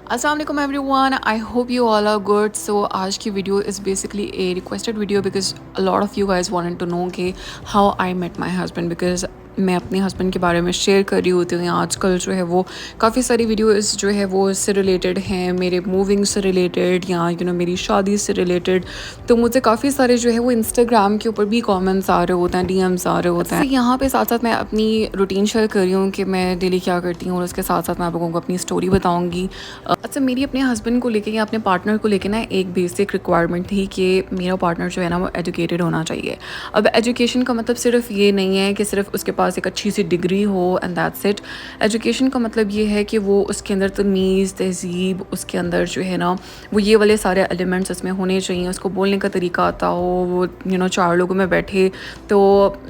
अस्सलाम वालेकुम everyone, I hope you all are good. So आज की video is basically a requested video because a lot of you guys wanted to know कि how I met my husband, because मैं अपने husband के बारे में शेयर कर रही होती हूँ। आजकल जो है वो काफ़ी सारी वीडियोस जो है वो इससे रिलेटेड हैं, मेरे मूविंग से रिलेटेड या मेरी शादी से रिलेटेड। तो मुझे काफ़ी सारे जो है वो इंस्टाग्राम के ऊपर भी कमेंट्स आ रहे होते हैं, डीएम्स आ रहे होते हैं। यहाँ पे साथ साथ मैं अपनी रूटीन शेयर कर रही हूँ कि मैं डेली क्या करती हूँ, और उसके साथ साथ मैं आप लोगों को अपनी स्टोरी बताऊँगी। अच्छा, मेरी अपने हस्बैंड को लेके या अपने पार्टनर को लेके ना एक बेसिक रिक्वायरमेंट थी कि मेरा पार्टनर जो है ना वो एजुकेटेड होना चाहिए। अब एजुकेशन का मतलब सिर्फ ये नहीं है कि सिर्फ उसके पास एक अच्छी सी डिग्री हो एंड दैट्स इट। एजुकेशन का मतलब ये है कि वो उसके अंदर तमीज़, तहज़ीब, उसके अंदर जो है ना वो ये वाले सारे एलिमेंट्स उसमें होने चाहिए। उसको बोलने का तरीका आता हो, वो चार लोगों में बैठे तो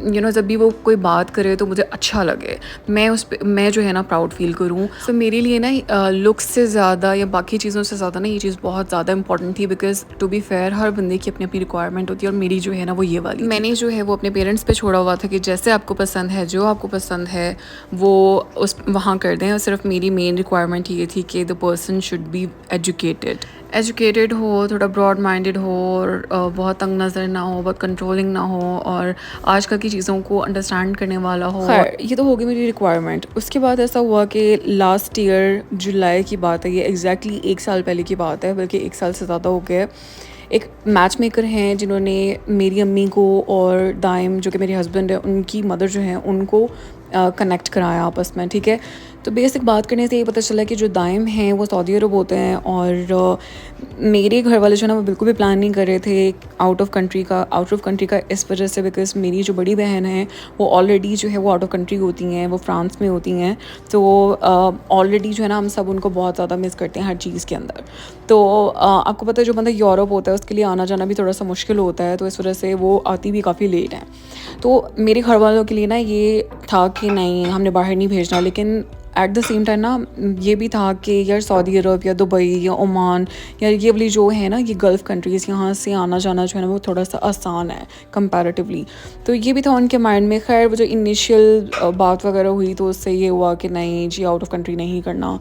जब भी वो कोई बात करे तो मुझे अच्छा लगे, मैं जो है ना प्राउड फील करूँ। तो मेरे लिए ना लुक्स से ज़्यादा या बाकी चीज़ों से ज़्यादा ना ये चीज़ बहुत ज़्यादा इंपॉर्टेंट थी, बिकॉज टू बी फेयर हर बंदे की अपनी अपनी रिक्वायरमेंट होती है, और मेरी जो है ना वो ये वाली मैंने जो है वो अपने पेरेंट्स पे छोड़ा हुआ था कि जैसे आपको पसंद है, जो आपको पसंद है वो उस वहाँ कर दें। और सिर्फ मेरी मेन रिक्वायरमेंट ये थी कि the person should be educated हो, थोड़ा ब्रॉड माइंडेड हो, और बहुत तंग नज़र ना हो, बहुत कंट्रोलिंग ना हो, और आजकल की चीज़ों को अंडरस्टैंड करने वाला हो। खैर, ये तो होगी मेरी रिक्वायरमेंट। उसके बाद ऐसा हुआ कि लास्ट ईयर जुलाई की बात है, ये एग्जैक्टली 1 साल पहले की बात है, बल्कि 1 साल से ज़्यादा हो गया है। एक मैच मेकर हैं जिन्होंने मेरी अम्मी को और दाइम जो कि मेरे हस्बैंड है उनकी मदर जो हैं उनको कनेक्ट कराया आपस में, ठीक है। तो बेसिक बात करने से ये पता चला कि जो दाइम हैं वो सऊदी अरब होते हैं, और मेरे घर वाले जो है ना वो बिल्कुल भी प्लान नहीं कर रहे थे आउट ऑफ कंट्री का इस वजह से, बिकॉज मेरी जो बड़ी बहन है वो ऑलरेडी जो है वो आउट ऑफ कंट्री होती हैं, वो फ्रांस में होती हैं। तो ऑलरेडी जो है ना हम सब उनको बहुत ज़्यादा मिस करते हैं हर चीज़ के अंदर। तो आपको पता है जो बंदा यूरोप होता है उसके लिए आना जाना भी थोड़ा सा मुश्किल होता है, तो इस वजह से वो आती भी काफ़ी लेट हैं। तो मेरे घर वालों के लिए ना ये था कि नहीं, हमने बाहर नहीं भेजना, लेकिन एट द सेम टाइम ना ये भी था कि यार सऊदी अरब या दुबई या ओमान या ये वाली जो है ना ये गल्फ़ कंट्रीज़, यहाँ से आना जाना जो है ना वो थोड़ा सा आसान है कंपैरेटिवली। तो ये भी था उनके माइंड में। खैर वो जो इनिशियल बात वगैरह हुई तो उससे ये हुआ कि नहीं जी, आउट ऑफ कंट्री नहीं करना।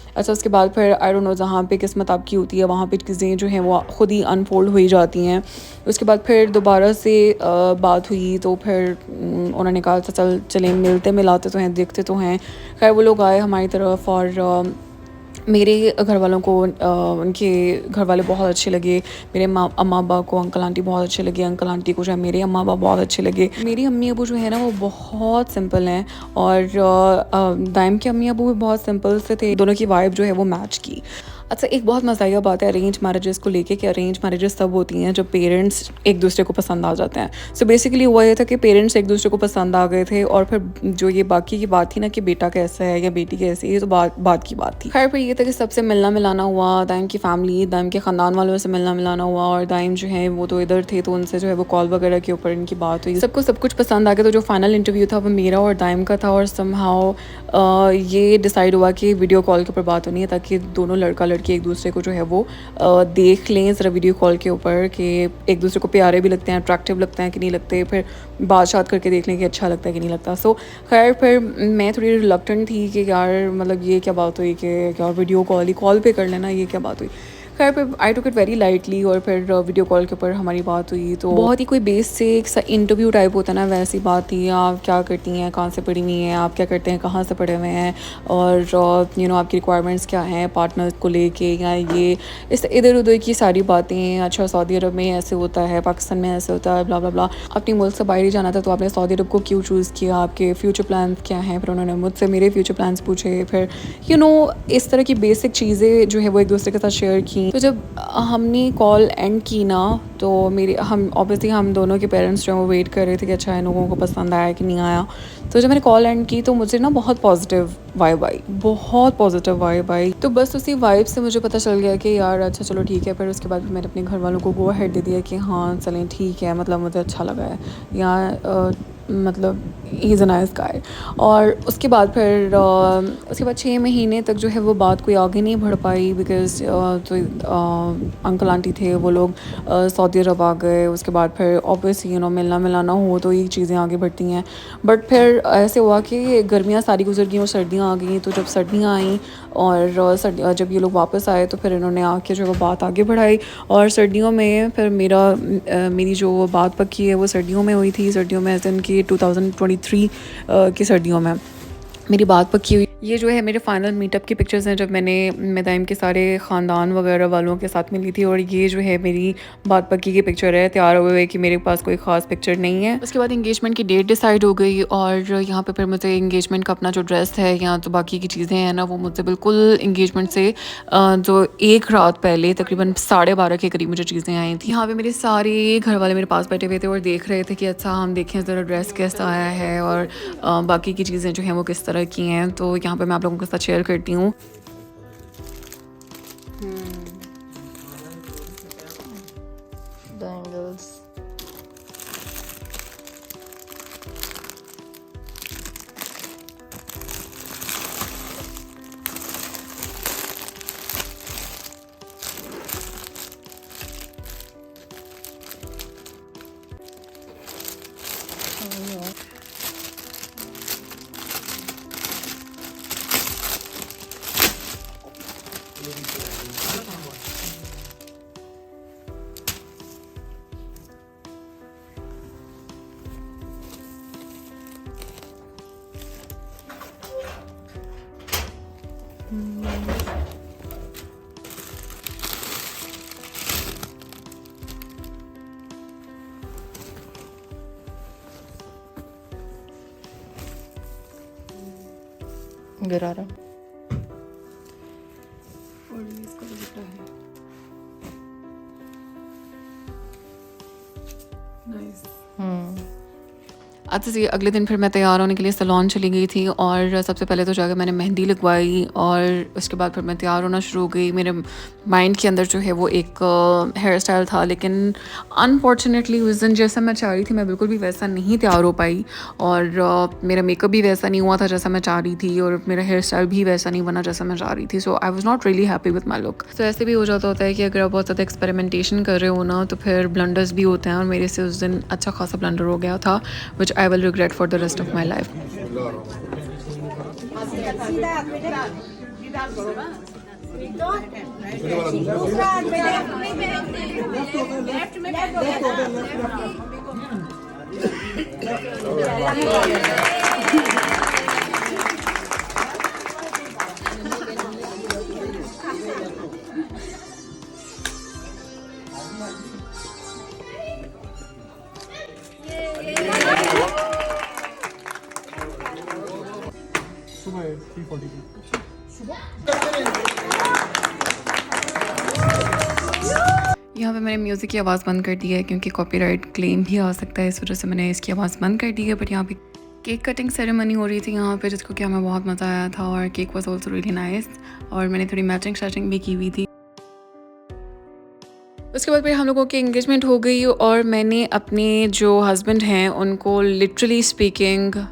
अच्छा, उसके बाद फिर आई डोंट नो, जहाँ पे किस्मत आपकी होती है वहाँ पे चीज़ें जो हैं वो खुद ही अनफोल्ड हो ही जाती हैं। उसके बाद फिर दोबारा से बात हुई तो फिर उन्होंने कहा था चलें मिलते मिलाते तो हैं, देखते तो हैं। खैर वो लोग आए हमारी तरफ, और मेरे घर वालों को उनके घर वाले बहुत अच्छे लगे। मेरे अम्मा अब्बा को अंकल आंटी बहुत अच्छे लगे, अंकल आंटी को जो है मेरे अम्मा अब्बा बहुत अच्छे लगे। मेरी अम्मी अबू जो है ना वो बहुत सिंपल हैं, और दाइम के अम्मी अबू भी बहुत सिंपल से थे। दोनों की वाइब जो है वो मैच की। अच्छा, एक बहुत मज़ाया बात है अरेंज मैरिजेस को लेके कि अरेंज मैरिजेस तब होती हैं जब पेरेंट्स एक दूसरे को पसंद आ जाते हैं। सो बेसिकली हुआ ये था कि पेरेंट्स एक दूसरे को पसंद आ गए थे, और फिर जो ये बाकी की बात थी ना कि बेटा कैसा है या बेटी कैसी है, ये तो बात की बात थी। खैर फिर ये था कि सबसे मिलना मिलाना हुआ, दाइम की फैमिली, दाइम के ख़ानदान वालों से मिलना मिलाना हुआ, और दाइम जो है वो तो इधर थे तो उनसे जो है वो कॉल वगैरह के ऊपर इनकी बात हुई। सबको सब कुछ पसंद आ गया। तो जो फाइनल इंटरव्यू था वो मेरा और दाइम का था, और समहाउ ये डिसाइड हुआ कि वीडियो कॉल के ऊपर बात होनी है, ताकि दोनों लड़का लड़की एक दूसरे को जो है वो देख लें ज़रा वीडियो कॉल के ऊपर कि एक दूसरे को प्यारे भी लगते हैं, अट्रैक्टिव लगते हैं कि नहीं लगते, फिर बात करके देख लें कि अच्छा लगता है कि नहीं लगता। सो खैर फिर मैं थोड़ी रिलक्टेंट थी कि यार मतलब ये क्या बात हुई कि यार वीडियो कॉल पे कर लेना, ये क्या बात हुई। खैर फिर आई टुक इट वेरी लाइटली, और फिर वीडियो कॉल के ऊपर हमारी बात हुई। तो बहुत ही कोई बेसिक सा इंटरव्यू टाइप होता है ना, वैसी बात थी। आप क्या करती हैं, कहाँ से पढ़ी हुई हैं, आप क्या करते हैं, कहाँ से पढ़े हुए हैं, और आपकी रिक्वायरमेंट्स क्या हैं पार्टनर को लेके, या ये इस इधर उधर की सारी बातें। अच्छा, सऊदी अरब में ऐसे होता है, पाकिस्तान में ऐसे होता है, ब्ला ब्ला ब्ला। अपनी मुल्क से बाहर ही जाना था तो आपने सऊदी अरब को क्यों चूज़ किया, आपके फ्यूचर प्लान क्या हैं। फिर उन्होंने मुझसे मेरे फ्यूचर प्लान्स पूछे। फिर इस तरह की बेसिक चीज़ें जो है वो एक दूसरे के साथ शेयर की। तो जब हमने कॉल एंड की ना तो हम दोनों के पेरेंट्स जो हैं वो वेट कर रहे थे कि अच्छा इन लोगों को पसंद आया कि नहीं आया। तो जब मैंने कॉल एंड की तो मुझे ना बहुत पॉजिटिव वाइब आई। तो बस उसी वाइब से मुझे पता चल गया कि यार अच्छा चलो ठीक है। फिर उसके बाद मैंने अपने घर वालों को गो अहेड दे दिया कि हाँ चलें ठीक है, मतलब मुझे अच्छा लगा है यहाँ, मतलब he is a nice guy. और उसके बाद 6 महीने तक जो है वो बात कोई आगे नहीं बढ़ पाई, बिकॉज़ अंकल आंटी थे वो लोग सऊदी अरब आ गए। उसके बाद फिर ऑब्वियसली मिलना मिलाना हो तो ये चीज़ें आगे बढ़ती हैं। बट फिर ऐसे हुआ कि गर्मियाँ सारी गुजर गई और सर्दियाँ आ गई। तो जब सर्दियाँ आईं और जब ये लोग वापस आए तो फिर इन्होंने आके जो है वो बात आगे बढ़ाई, और सर्दियों में फिर मेरी जो बात पक्की है वो सर्दियों में हुई थी। सर्दियों में ऐसे इनकी 2023 की सर्दियों में मेरी बात पक्की हुई। ये जो है मेरे फाइनल मीटअप की पिक्चर्स हैं जब मैंने मैदाइम के सारे ख़ानदान वगैरह वालों के साथ मिली थी, और ये जो है मेरी बात पक्की की पिक्चर है तैयार हुए हुए कि मेरे पास कोई ख़ास पिक्चर नहीं है। उसके बाद इंगेजमेंट की डेट डिसाइड हो गई, और यहाँ पे फिर मुझे इंगेजमेंट का अपना जो ड्रेस है या तो बाकी की चीज़ें हैं ना, वो मुझसे बिल्कुल इंगेजमेंट से जो एक रात पहले तकरीबन 12:30 के करीब मुझे चीज़ें आई थी। यहाँ पे मेरे सारे घर वाले मेरे पास बैठे हुए थे और देख रहे थे कि अच्छा हम देखें ज़रा ड्रेस कैसा आया है और बाकी की चीज़ें जो हैं वो किस तरह की हैं। तो यहाँ पे मैं आप लोगों के साथ शेयर करती हूँ। Bangles. Gurara. अच्छा जी, अगले दिन फिर मैं तैयार होने के लिए सैलून चली गई थी, और सबसे पहले तो जाकर मैंने मेहंदी लगवाई, और उसके बाद फिर मैं तैयार होना शुरू हो गई। मेरे माइंड के अंदर जो है वो एक हेयर स्टाइल था, लेकिन अनफॉर्चुनेटली उस दिन जैसा मैं चाह रही थी मैं बिल्कुल भी वैसा नहीं तैयार हो पाई, और मेरा मेकअप भी वैसा नहीं हुआ था जैसा मैं चाह रही थी, और मेरा हेयर स्टाइल भी वैसा नहीं बना जैसा मैं चाह रही थी। So I was not really happy with my look. तो ऐसे भी हो जाता होता है कि अगर आप बहुत ज़्यादा एक्सपेरिमेंटेशन कर रहे हो ना तो फिर ब्लंडर्स भी होते हैं, और मेरे से उस दिन अच्छा खासा ब्लंडर हो गया था, विच I will regret for the rest of my life. यहाँ पे मैंने म्यूज़िक की आवाज़ बंद कर दी है क्योंकि कॉपीराइट क्लेम भी आ सकता है, इस वजह से मैंने इसकी आवाज़ बंद कर दी है। बट यहाँ पे केक कटिंग सेरेमनी हो रही थी यहाँ पे, जिसको कि हमें बहुत मज़ा आया था, और cake was also really nice, और मैंने थोड़ी मैचिंग शैचिंग भी की हुई थी। उसके बाद फिर हम लोगों की एंगेजमेंट हो गई, और मैंने अपने जो हस्बैंड हैं उनको लिटरली स्पीकिंग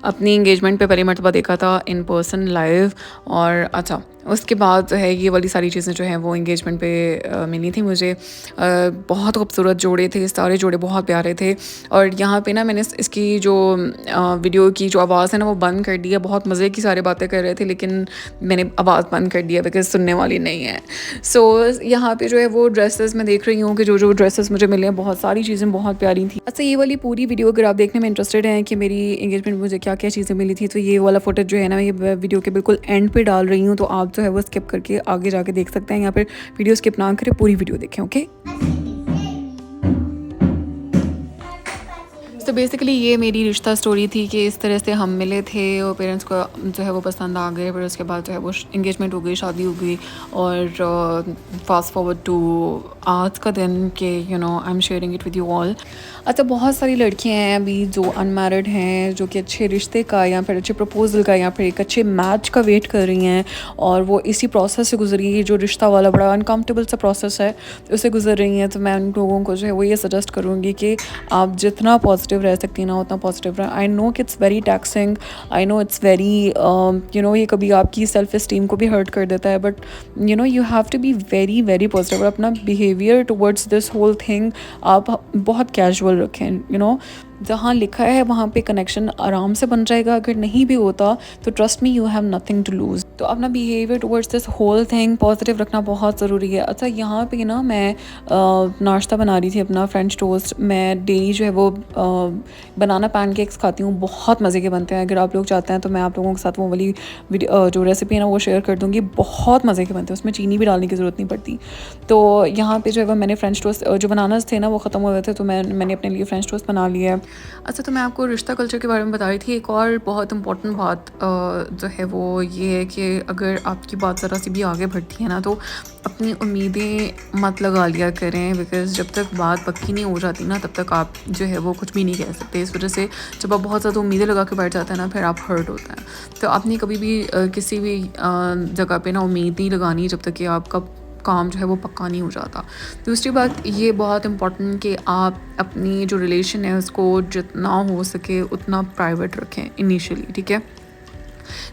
अपनी एंगेजमेंट पे पहली मरतबा देखा था इन पर्सन लाइव। और अच्छा, उसके बाद जो है ये वाली सारी चीज़ें जो हैं वो एंगेजमेंट पे मिली थी मुझे। बहुत खूबसूरत जोड़े थे, सारे जोड़े बहुत प्यारे थे। और यहाँ पे ना मैंने इसकी जो वीडियो की जो आवाज़ है ना वो बंद कर दी है। बहुत मज़े की सारी बातें कर रहे थे, लेकिन मैंने आवाज़ बंद कर दिया बिकॉज सुनने वाली नहीं है। सो यहाँ पे जो है वो ड्रेसेस मैं देख रही हूँ कि जो ड्रेसेस मुझे मिले हैं, बहुत सारी चीज़ें बहुत प्यारी थी। अच्छा, ये वाली पूरी वीडियो अगर आप देखने में इंटरेस्टेड हैं कि मेरी एंगेजमेंट में मुझे क्या क्या चीज़ें मिली थी, तो ये वाला फुटेज जो है ना ये वीडियो के बिल्कुल एंड पे डाल रही हूँ, तो आप जो है वो स्किप करके आगे जाके देख सकते हैं। यहाँ पर वीडियो स्किप ना करें, पूरी वीडियो देखें। ओके, तो बेसिकली ये मेरी रिश्ता स्टोरी थी कि इस तरह से हम मिले थे, और पेरेंट्स को जो है वो पसंद आ गए, फिर उसके बाद जो है वो एंगेजमेंट हो गई, शादी हो गई। और फास्ट फॉरवर्ड टू आज का दिन के I am sharing it with you all. अच्छा, बहुत सारी लड़कियां हैं अभी जो अनमैरिड हैं, जो कि अच्छे रिश्ते का या फिर अच्छे प्रपोजल का या फिर एक अच्छे मैच का वेट कर रही हैं, और वो इसी प्रोसेस से गुजरी है, जो रिश्ता वाला बड़ा अनकम्फर्टेबल सा प्रोसेस है उससे गुजर रही हैं। तो मैं उन लोगों को जो है वो ये सजेस्ट करूँगी कि आप जितना पॉजिटिव रह सकती हैं ना उतना पॉजिटिव रहें। आई नो कि it's very taxing, I know it's very ये कभी आपकी सेल्फ इस्टीम को भी हर्ट कर देता है, but you have to be very very positive. और अपना behaviour towards this whole thing आप बहुत कैजुअल रखें। जहाँ लिखा है वहाँ पे कनेक्शन आराम से बन जाएगा, अगर नहीं भी होता तो trust me you have nothing to lose. तो अपना behaviour towards this whole thing positive रखना बहुत ज़रूरी है। अच्छा, यहाँ पे ना मैं नाश्ता बना रही थी अपना फ्रेंच टोस्ट। मैं डेली जो है वो बनाना पैनकेक्स खाती हूँ, बहुत मज़े के बनते हैं। अगर आप लोग चाहते हैं तो मैं आप लोगों के साथ वो वाली जो रेसिपी है ना वो शेयर कर दूँगी, बहुत मज़े के बनते हैं, उसमें चीनी भी डालने की ज़रूरत नहीं पड़ती। तो यहाँ पे जो है वो मैंने फ्रेंच टोस्ट जो बनानास थे ना वो ख़त्म हो गए थे, तो मैंने अपने लिए फ्रेंच टोस्ट बना लिया है। अच्छा, तो मैं आपको रिश्ता कल्चर के बारे में बता रही थी। एक और बहुत इंपॉर्टेंट बात जो है वो ये है कि अगर आपकी बात ज़रा सी भी आगे बढ़ती है ना तो अपनी उम्मीदें मत लगा लिया करें, बिकॉज़ जब तक बात पक्की नहीं हो जाती ना तब तक आप जो है वो कुछ भी नहीं कह सकते। इस वजह से जब आप बहुत ज़्यादा उम्मीदें लगा के बैठ जाते हैं ना फिर आप हर्ट होते हैं। तो आपने कभी भी किसी भी जगह पे ना उम्मीद नहीं लगानी जब तक कि आपका काम जो है वो पक्का नहीं हो जाता। दूसरी बात ये बहुत इम्पोर्टेंट कि आप अपनी जो रिलेशन है उसको जितना हो सके उतना प्राइवेट रखें इनिशियली, ठीक है?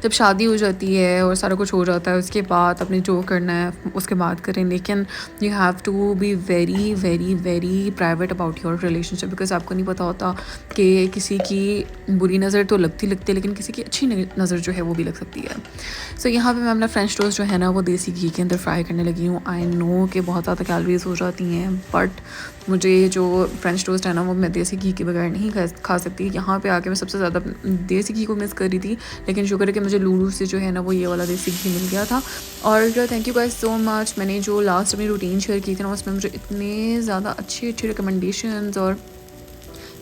जब शादी हो जाती है और सारा कुछ हो जाता है उसके बाद अपने जो करना है उसके बाद करें, लेकिन you have to be very very very private about your relationship, because आपको नहीं पता होता कि किसी की बुरी नज़र तो लगती है लेकिन किसी की अच्छी नज़र जो है वो भी लग सकती है। सो यहाँ पे मैं अपना फ्रेंच टोस्ट जो है ना वो देसी घी के अंदर फ्राई करने लगी हूँ। आई नो कि बहुत ज़्यादा कैलोरीज हो जाती हैं, बट मुझे जो फ्रेंच टोस्ट है ना वो मैं देसी घी के बगैर नहीं खा सकती। यहाँ पे आके मैं सबसे ज़्यादा देसी घी को मिस कर रही थी, लेकिन शुक्र है कि मुझे लूलू से जो है ना वो ये वाला देसी घी मिल गया था। और thank you guys so much. मैंने जो लास्ट अपनी रूटीन शेयर की थी ना उसमें मुझे इतने ज़्यादा अच्छे रिकमेंडेशंस और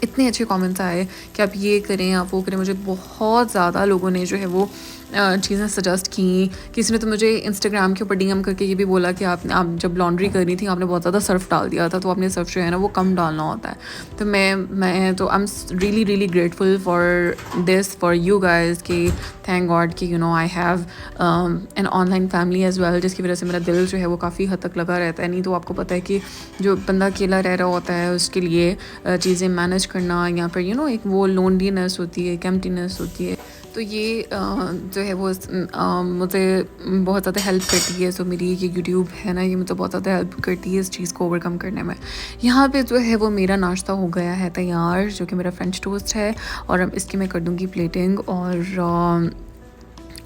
इतने अच्छे कमेंट्स आए कि आप ये करें, आप वो करें। मुझे बहुत ज़्यादा लोगों ने जो है वो चीज़ें सजेस्ट की। किसी ने तो मुझे इंस्टाग्राम के ऊपर डीएम करके ये भी बोला कि आप जब लॉन्ड्री करनी थी आपने बहुत ज़्यादा सर्फ डाल दिया था, तो आपने सर्फ जो है ना वो कम डालना होता है। तो मैं तो I am really really grateful for this, for you guys कि थैंक गॉड कि you know I have an online family as well, जिसकी वजह से मेरा दिल जो है वो काफ़ी हद तक लगा रहता है। नहीं तो आपको पता है कि जो बंदा अकेला रह रहा होता है उसके लिए चीज़ें मैनेज करना या फिर एक वो लोनलीनेस होती है, एक एम्प्टीनेस होती है। तो ये जो है वो मुझे बहुत ज़्यादा हेल्प करती है। सो मेरी ये यूट्यूब है ना ये मुझे बहुत ज़्यादा हेल्प करती है इस चीज़ को ओवरकम करने में। यहाँ पे जो है वो मेरा नाश्ता हो गया है तैयार, जो कि मेरा फ्रेंच टोस्ट है, और अब इसकी मैं कर दूँगी प्लेटिंग। और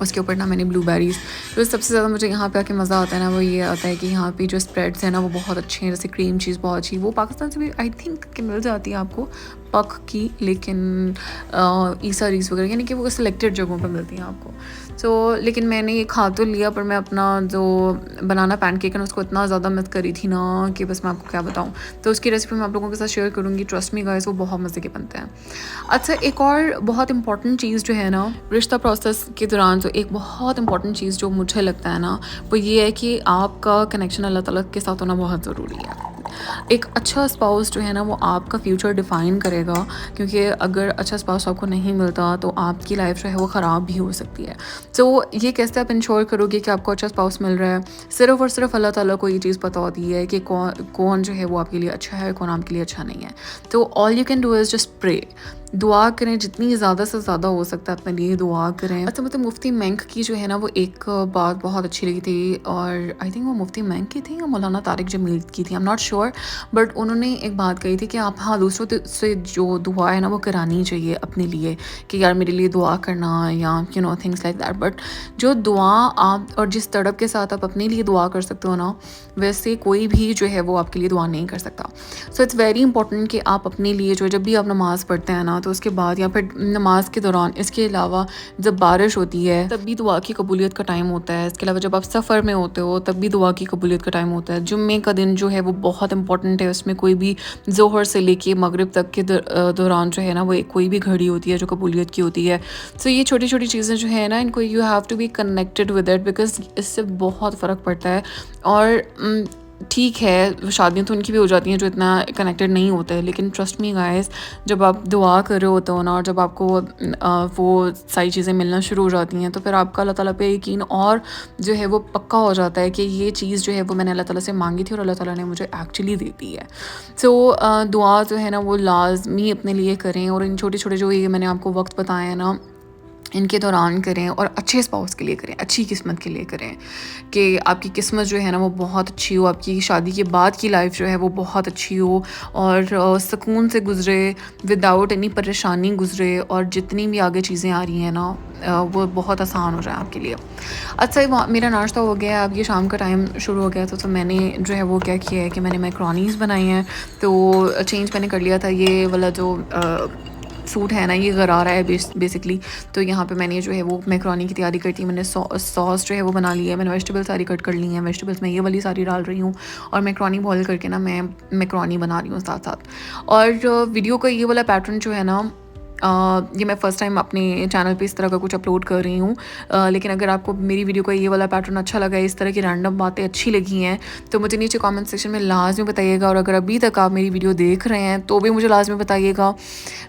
उसके ऊपर ना मैंने ब्लूबेरीज़, तो सबसे ज़्यादा मुझे यहाँ पे आके मज़ा आता है ना वो ये आता है कि यहाँ पे जो स्प्रेड्स हैं ना वो बहुत अच्छे हैं। जैसे क्रीम चीज़ बहुत अच्छी, वो पाकिस्तान से भी आई थिंक कि मिल जाती है आपको पक की, लेकिन ईसा रीस वगैरह यानी कि वो सिलेक्टेड जगहों पर मिलती हैं आपको। सो लेकिन मैंने ये खा तो लिया, पर मैं अपना जो बनाना पैनकेक है ना उसको इतना ज़्यादा मिस करी थी ना कि बस मैं आपको क्या बताऊँ। तो उसकी रेसिपी मैं आप लोगों के साथ शेयर करूँगी, ट्रस्ट मी गाइस वो बहुत मज़े के बनते हैं। अच्छा, एक और बहुत इंपॉर्टेंट चीज़ जो है ना रिश्ता प्रोसेस के दौरान, जो एक बहुत इंपॉर्टेंट चीज़ जो मुझे लगता है ना वो ये है कि आपका कनेक्शन अल्लाह ताला के साथ होना बहुत ज़रूरी है। एक अच्छा स्पाउस जो है ना वो आपका फ्यूचर डिफ़ाइन करेगा, क्योंकि अगर अच्छा स्पाउस आपको नहीं मिलता तो आपकी लाइफ जो है वो ख़राब भी हो सकती है। तो ये कैसे आप इंश्योर करोगे कि आपको अच्छा स्पाउस मिल रहा है? सिर्फ़ और सिर्फ अल्लाह ताला को ये चीज़ पता होती है कि कौन जो है वो आपके लिए अच्छा है, कौन आपके लिए अच्छा नहीं है। तो all you can do is just pray, दुआ करें, जितनी ज़्यादा से ज़्यादा हो सकता है अपने लिए दुआ करें। अच्छा, मतलब मुफ्ती मेंक की जो है ना वो एक बात बहुत अच्छी लगी थी, और आई थिंक वो मुफ्ती मेंक की थी या मौलाना तारिक जमील की थी, I am not sure, but उन्होंने एक बात कही थी कि आप दूसरों से जो दुआ है ना वो करानी चाहिए अपने लिए, कि यार मेरे लिए दुआ करना या थिंग्स लाइक दैट। बट जो दुआ आप और जिस तड़प के साथ आप अपने लिए दुआ कर सकते हो ना, वैसे कोई भी जो है वो आपके लिए दुआ नहीं कर सकता। सो इट्स वेरी इंपॉर्टेंट कि आप अपने लिए जो जब भी आप नमाज़ पढ़ते हैं ना तो उसके बाद या फिर नमाज के दौरान, इसके अलावा जब बारिश होती है तब भी दुआ की कबूलियत का टाइम होता है। इसके अलावा जब आप सफ़र में होते हो तब भी दुआ की कबूलियत का टाइम होता है। जुम्मे का दिन जो है वो बहुत इंपॉर्टेंट है, उसमें कोई भी ज़ोहर से लेके मगरिब तक के दौरान जो है ना वो कोई भी घड़ी होती है जो कबूलियत की होती है। सो ये छोटी छोटी चीज़ें जो है ना इनको you have to be connected with it, because इससे बहुत फ़र्क पड़ता है। और ठीक है, शादियाँ तो उनकी भी हो जाती हैं जो इतना कनेक्टेड नहीं होते हैं, लेकिन ट्रस्ट मी गाइस, जब आप दुआ कर रहे होते हो ना और जब आपको वो सारी चीज़ें मिलना शुरू हो जाती हैं तो फिर आपका अल्लाह ताला पे यकीन और जो है वो पक्का हो जाता है कि ये चीज़ जो है वो मैंने अल्लाह ताला से मांगी थी और अल्लाह ताला ने मुझे एक्चुअली दे दी है। सो दुआ जो है ना वो लाजमी अपने लिए करें, और इन छोटे छोटे जो ये मैंने आपको वक्त बताए हैं ना इनके दौरान करें और अच्छे स्पाउस के लिए करें, अच्छी किस्मत के लिए करें कि आपकी किस्मत जो है ना वो बहुत अच्छी हो, आपकी शादी के बाद की लाइफ जो है वो बहुत अच्छी हो और सुकून से गुज़रे, विदाउट एनी परेशानी गुज़रे और जितनी भी आगे चीज़ें आ रही हैं ना वो बहुत आसान हो जाए आपके लिए। अच्छा मेरा नाश्ता हो गया है, अब ये शाम का टाइम शुरू हो गया था, तो मैंने जो है वो क्या किया है कि मैंने मैक्रोनीज़ बनाई हैं। तो चेंज मैंने कर लिया था, ये वाला जो सूट है ना ये गरारा है बेसिकली। तो यहाँ पे मैंने जो है वो मैक्रोनी की तैयारी करती है, मैंने सॉस जो है वो बना ली है, मैंने वेजिटेबल्स सारी कट कर ली हैं, वेजिटेबल्स मैं ये वाली सारी डाल रही हूँ और मैक्रोनी बॉईल करके ना मैं मैक्रोनी बना रही हूँ साथ साथ। और वीडियो का ये वाला पैटर्न जो है ना ये मैं फ़र्स्ट टाइम अपने चैनल पे इस तरह का कुछ अपलोड कर रही हूँ। लेकिन अगर आपको मेरी वीडियो का ये वाला पैटर्न अच्छा लगा है, इस तरह की रैंडम बातें अच्छी लगी हैं, तो मुझे नीचे कमेंट सेक्शन में लाजमी बताइएगा। और अगर अभी तक आप मेरी वीडियो देख रहे हैं तो भी मुझे लाजमी बताइएगा,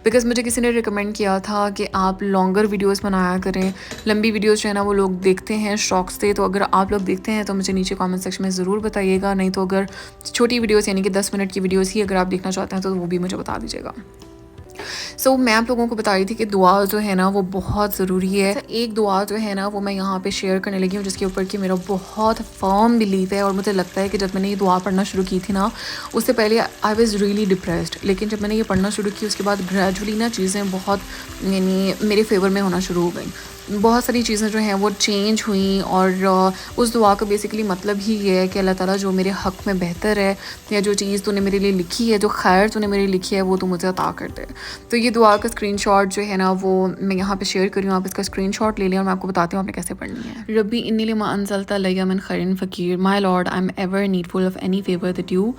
बिकॉज़ मुझे किसी ने रिकमेंड किया था कि आप लॉन्गर वीडियोज़ बनाया करें। लंबी वीडियोज़ जो है ना वो लोग देखते हैं शौक से, तो अगर आप लोग देखते हैं तो मुझे नीचे कमेंट सेक्शन में ज़रूर बताइएगा। नहीं तो अगर छोटी वीडियोज़ यानी कि 10 मिनट की वीडियोज़ ही अगर आप देखना चाहते हैं तो वो भी मुझे बता दीजिएगा। मैं आप लोगों को बता रही थी कि दुआ जो है ना वो बहुत ज़रूरी है। एक दुआ जो है ना वो मैं यहाँ पे शेयर करने लगी हूँ, जिसके ऊपर कि मेरा बहुत फर्म बिलीव है। और मुझे लगता है कि जब मैंने ये दुआ पढ़ना शुरू की थी ना, उससे पहले आई वाज रियली डिप्रेस्ड, लेकिन जब मैंने ये पढ़ना शुरू की उसके बाद ग्रेजुअली ना चीज़ें बहुत यानी मेरे फेवर में होना शुरू हो गई। बहुत सारी चीज़ें जो हैं वो चेंज हुई। और उस दुआ का बेसिकली मतलब ही ये है कि अल्लाह ताला जो मेरे हक़ में बेहतर है, या जो चीज़ तूने मेरे लिए लिखी है, जो खैर तूने मेरे लिए लिखी है, वो तू मुझे अता कर दे। तो ये दुआ का स्क्रीनशॉट जो है ना वो मैं यहाँ पे शेयर कर रही हूँ, आप इसका स्क्रीनशॉट ले लें और मैं आपको बताती हूँ आपने कैसे पढ़नी है। रब्बी इन्नी लिमा अंज़लता लैया मिन खैरिन फ़कीर, my Lord I am ever needful of any favour that you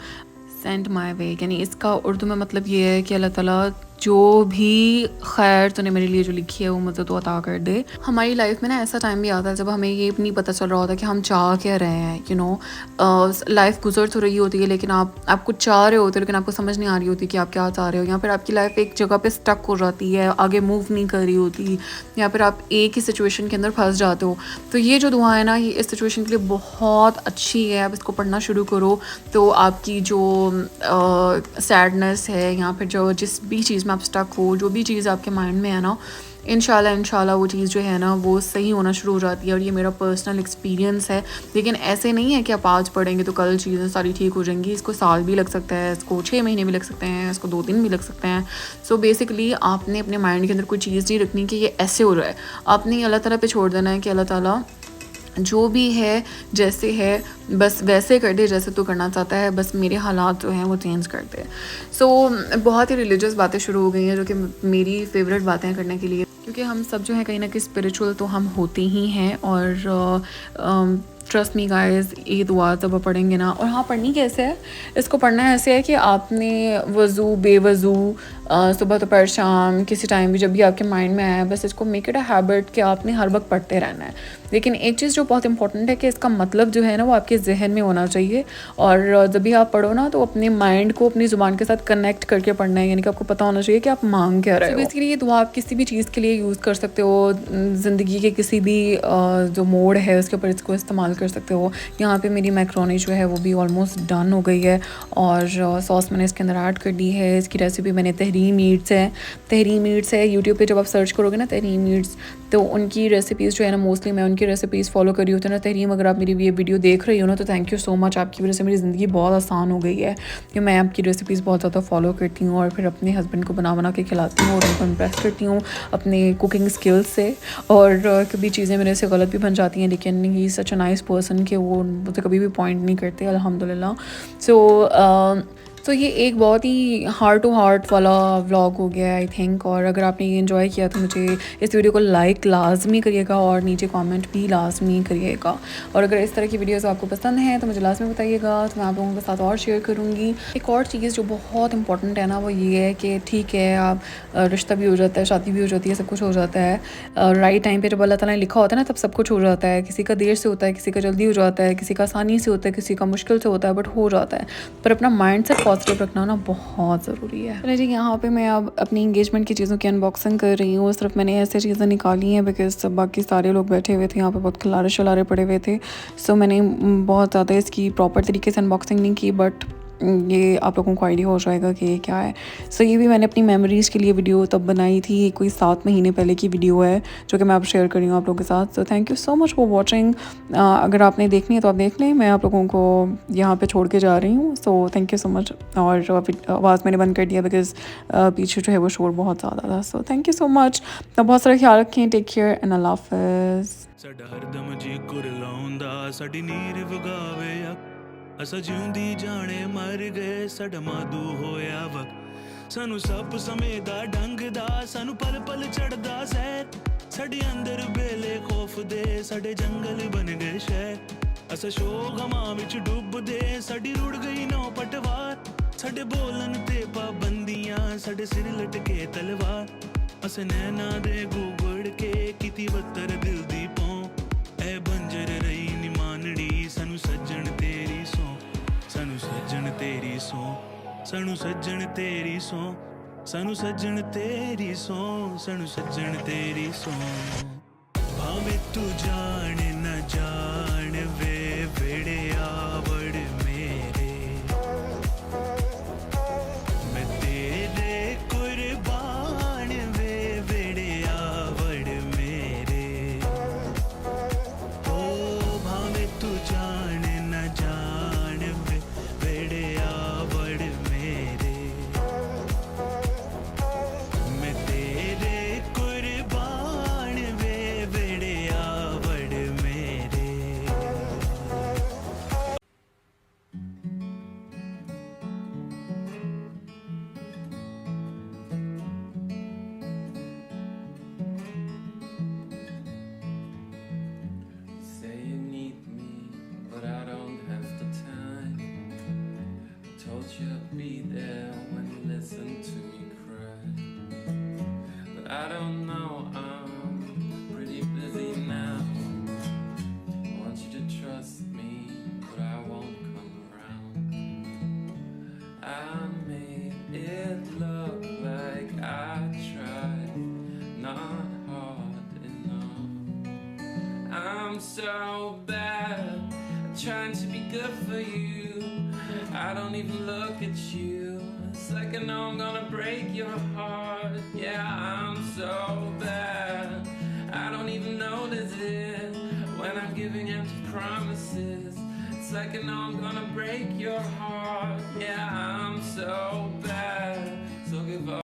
send my way. यानी इसका उर्दू में मतलब ये है कि अल्लाह ताला जो भी खैर तूने मेरे लिए जो लिखी है वो मुझे तो अता कर दे। हमारी लाइफ में ना ऐसा टाइम भी आता है जब हमें ये नहीं पता चल रहा होता कि हम चाह क्या रहे हैं। लाइफ गुजर तो रही होती है, लेकिन आप कुछ चाह रहे होते हो लेकिन आपको समझ नहीं आ रही होती कि आप क्या चाह रहे हो। या फिर आपकी लाइफ एक जगह पे स्टक हो जाती है, आगे मूव नहीं कर रही होती, या फिर आप एक ही सिचुएशन के अंदर फंस जाते हो। तो ये जो दुआ है ना ये इस सिचुएशन के लिए बहुत अच्छी है। आप इसको पढ़ना शुरू करो तो आपकी जो सैडनेस है या फिर जो जिस भी चीज़ में आप स्टक हो, जो भी चीज़ आपके माइंड में है ना, इंशाल्लाह वो चीज़ जो है ना वो सही होना शुरू हो जाती है। और ये मेरा पर्सनल एक्सपीरियंस है। लेकिन ऐसे नहीं है कि आप आज पढ़ेंगे तो कल चीज़ें सारी ठीक हो जाएंगी। इसको साल भी लग सकता है, इसको 6 महीने भी लग सकते हैं, इसको 2 दिन भी लग सकते हैं। बेसिकली आपने अपने माइंड के अंदर कोई चीज़ नहीं रखनी कि ये ऐसे हो रहा है। आपने अल्लाह ताला पे छोड़ देना है कि अल्लाह ताला जो भी है जैसे है बस वैसे कर दे जैसे तू करना चाहता है, बस मेरे हालात जो हैं वो चेंज कर दे। बहुत ही रिलीजियस बातें शुरू हो गई हैं जो कि मेरी फेवरेट बातें करने के लिए, क्योंकि हम सब जो है कहीं ना कहीं स्पिरिचुअल तो हम होते ही हैं। और ट्रस्ट मी गाइस, ये दुआ जब आप पढ़ेंगे ना, और हाँ पढ़नी कैसे है, इसको पढ़ना ऐसे है कि आपने वज़ू बेवज़ू सुबह दोपहर शाम किसी टाइम भी जब भी आपके माइंड में आया, बस इसको मेक इट अ हैबिट कि आपने हर वक्त पढ़ते रहना है। लेकिन एक चीज़ जो बहुत इंपॉर्टेंट है कि इसका मतलब जो है ना वो आपके जहन में होना चाहिए। और जब भी आप पढ़ो ना तो अपने माइंड को अपनी ज़ुबान के साथ कनेक्ट करके पढ़ना है, यानी कि आपको पता होना चाहिए कि आप मांग क्या रहे हो। बेसिकली ये दुआ आप किसी भी चीज़ के लिए यूज़ कर सकते हो, ज़िंदगी के किसी भी जो मोड है उसके ऊपर इसको इस्तेमाल कर सकते हो। यहाँ पे मेरी मैक्रोनी जो है वो भी ऑलमोस्ट डन हो गई है और सॉस मैंने इसके अंदर ऐड कर दी है। इसकी रेसिपी मैंने तहरीम ईट्स है यूट्यूब पे जब आप सर्च करोगे ना तहरीम ईट्स, तो उनकी रेसिपीज़ जो है ना मोस्टली मैं उनकी रेसिपीज़ फॉलो कर रही होती हूँ ना। तहरीम, अगर आप मेरी ये वीडियो देख रही हो ना तो थैंक यू सो मच, आपकी वजह से मेरी ज़िंदगी बहुत आसान हो गई है कि मैं आपकी रेसिपीज़ बहुत ज़्यादा फॉलो करती हूँ और फिर अपने हस्बैंड को बना के खिलाती हूँ और उनको इम्प्रेस करती हूँ अपने कुकिंग स्किल्स से। और कभी चीज़ें मेरे से गलत भी बन जाती हैं, लेकिन ही सच अ नाइस पर्सन कि वो मुझे कभी भी पॉइंट नहीं करते, अल्हम्दुलिल्लाह। तो ये एक बहुत ही हार्ट टू हार्ट वाला व्लॉग हो गया है आई थिंक। और अगर आपने ये एंजॉय किया तो मुझे इस वीडियो को लाइक लाजमी करिएगा और नीचे कमेंट भी लाजमी करिएगा। और अगर इस तरह की वीडियोस आपको पसंद हैं तो मुझे लाजमी बताइएगा, तो मैं आप लोगों के साथ और शेयर करूँगी। एक और चीज़ जो बहुत इंपॉर्टेंट है ना वो ये है कि ठीक है आप रिश्ता भी हो जाता है, शादी भी हो जाती है, सब कुछ हो जाता है राइट टाइम पे। जब अल्लाह ताला ने लिखा होता है ना तब सब कुछ हो जाता है। किसी का देर से होता है, किसी का जल्दी हो जाता है, किसी का आसानी से होता है, किसी का मुश्किल से होता है, बट हो जाता है। पर अपना माइंड सेट पॉजिटिव रखना ना बहुत ज़रूरी है। चलिए जी, यहाँ पे मैं अब अपनी इंगेजमेंट की चीज़ों की अनबॉक्सिंग कर रही हूँ। सिर्फ मैंने ऐसे चीज़ें निकाली हैं बिकॉज बाकी सारे लोग बैठे हुए थे यहाँ पे, बहुत खिलारे शिलारे पड़े हुए थे। मैंने बहुत ज़्यादा इसकी प्रॉपर तरीके से अनबॉक्सिंग नहीं की, बट ये आप लोगों को आइडिया हो जाएगा कि ये क्या है। सो ये भी मैंने अपनी मेमोरीज़ के लिए वीडियो तब बनाई थी, ये कोई 7 महीने पहले की वीडियो है जो कि मैं अब शेयर कर रही हूँ आप लोगों के साथ। So thank you so much for watching. अगर आपने देखनी है तो आप देख लें, मैं आप लोगों को यहाँ पे छोड़ के जा रही हूँ। So thank you so much. और आवाज़ मैंने बंद कर दिया बिकॉज़ पीछे जो है वो शोर बहुत ज़्यादा था। So thank you so much. तो बहुत सारा ख्याल रखें, टेक केयर एंड अल्लाह हाफ़िज़। ਸਾਡਾ ਹਰਦਮ ਜੀ ਕੁਰਲਾਉਂਦਾ ਸਾਡੀ ਨੀਰ ਵਗਾਵੇ ਅਸਾਂ ਜਿਉਂਦੀ ਜਾਣੇ ਮਰ ਗਏ ਸਾਡਾ ਮਾਦੂ ਹੋਇਆ ਵਕ ਸਾਨੂੰ ਸੱਪ ਸਮੇਦਾ ਡੰਗ ਦਾ ਸਾਨੂੰ ਪਲ ਪਲ ਚੜਦਾ ਸਹਿਰ ਸਾਡੇ ਅੰਦਰ ਬੇਲੇ ਖੌਫ ਦੇ ਸਾਡੇ ਜੰਗਲ ਬਣ ਗਏ ਸ਼ਹਿਰ ਅਸਾਂ ਸ਼ੋਕ ਹਮਾਂ ਵਿੱਚ ਡੁੱਬਦੇ ਸਾਡੀ ਰੁੜ ਗਈ ਨੌ ਪਟਵਾਰ ਸਾਡੇ ਬੋਲਣ ਤੇ ਪਾਬੰਦੀਆਂ ਸਾਡੇ ਸਿਰ ਲਟਕੇ ਤਲਵਾਰ ਅਸਾਂ ਨੈਣਾ ਦੇ ਗੁਗੜ ਕੇ ਕੀਤੀ ਬੱਤਰ ਦਿਲ ਦੀ ਪੌਂ ਐ ਬੰਜਰ ਰਹੀ ਨੀ ਮਾਨੜੀ ਸਾਨੂੰ ਸੱਜਣ ਤੇਰੀ ਸੌ ਸਾਨੂੰ ਸੱਜਣ ਤੇਰੀ ਸੌ ਸਾਨੂੰ ਸੱਜਣ ਤੇਰੀ ਸੌ ਸਾਨੂੰ ਸੱਜਣ ਤੇਰੀ ਸੌ ਸਾਨੂੰ ਸੱਜਣ ਤੇਰੀ ਸੌ ਭਾਵੇਂ ਤੂੰ ਜਾਣ ਨਾ ਜਾਣ ਵੇ ਵੇੜਿਆ ਵੜ ਮੇਰੇ ਮੈਂ ਤੇਰੇ ਕੁਰਬਾਨ ਵੇ ਵੇੜਿਆ ਵੜ ਮੇਰੇ ਓ ਭਾਵੇਂ ਤੂੰ ਜਾਣ ਨਾ ਜਾਣ ਵੇ ਵੇੜਿਆ ਵੜ ਮੇਰੇ ਮੈਂ ਤੇਰੇ ਕੁਰਬਾਨ ਵੇ ਵੇੜਿਆ ਵੜ ਮੇਰੇ Say you need me, but I don't have the time. Told you I'd be there when you listen to me cry. But I don't know, I'm pretty busy now. Want you to trust me, but I won't come around. I made it look like I tried, not hard enough. I'm so bad at trying to be good for you. I don't even look at you. It's like I know I'm gonna break your heart. Yeah, I'm so bad. I don't even notice it when I'm giving empty promises. It's like I know I'm gonna break your heart. Yeah, I'm so bad. So give up.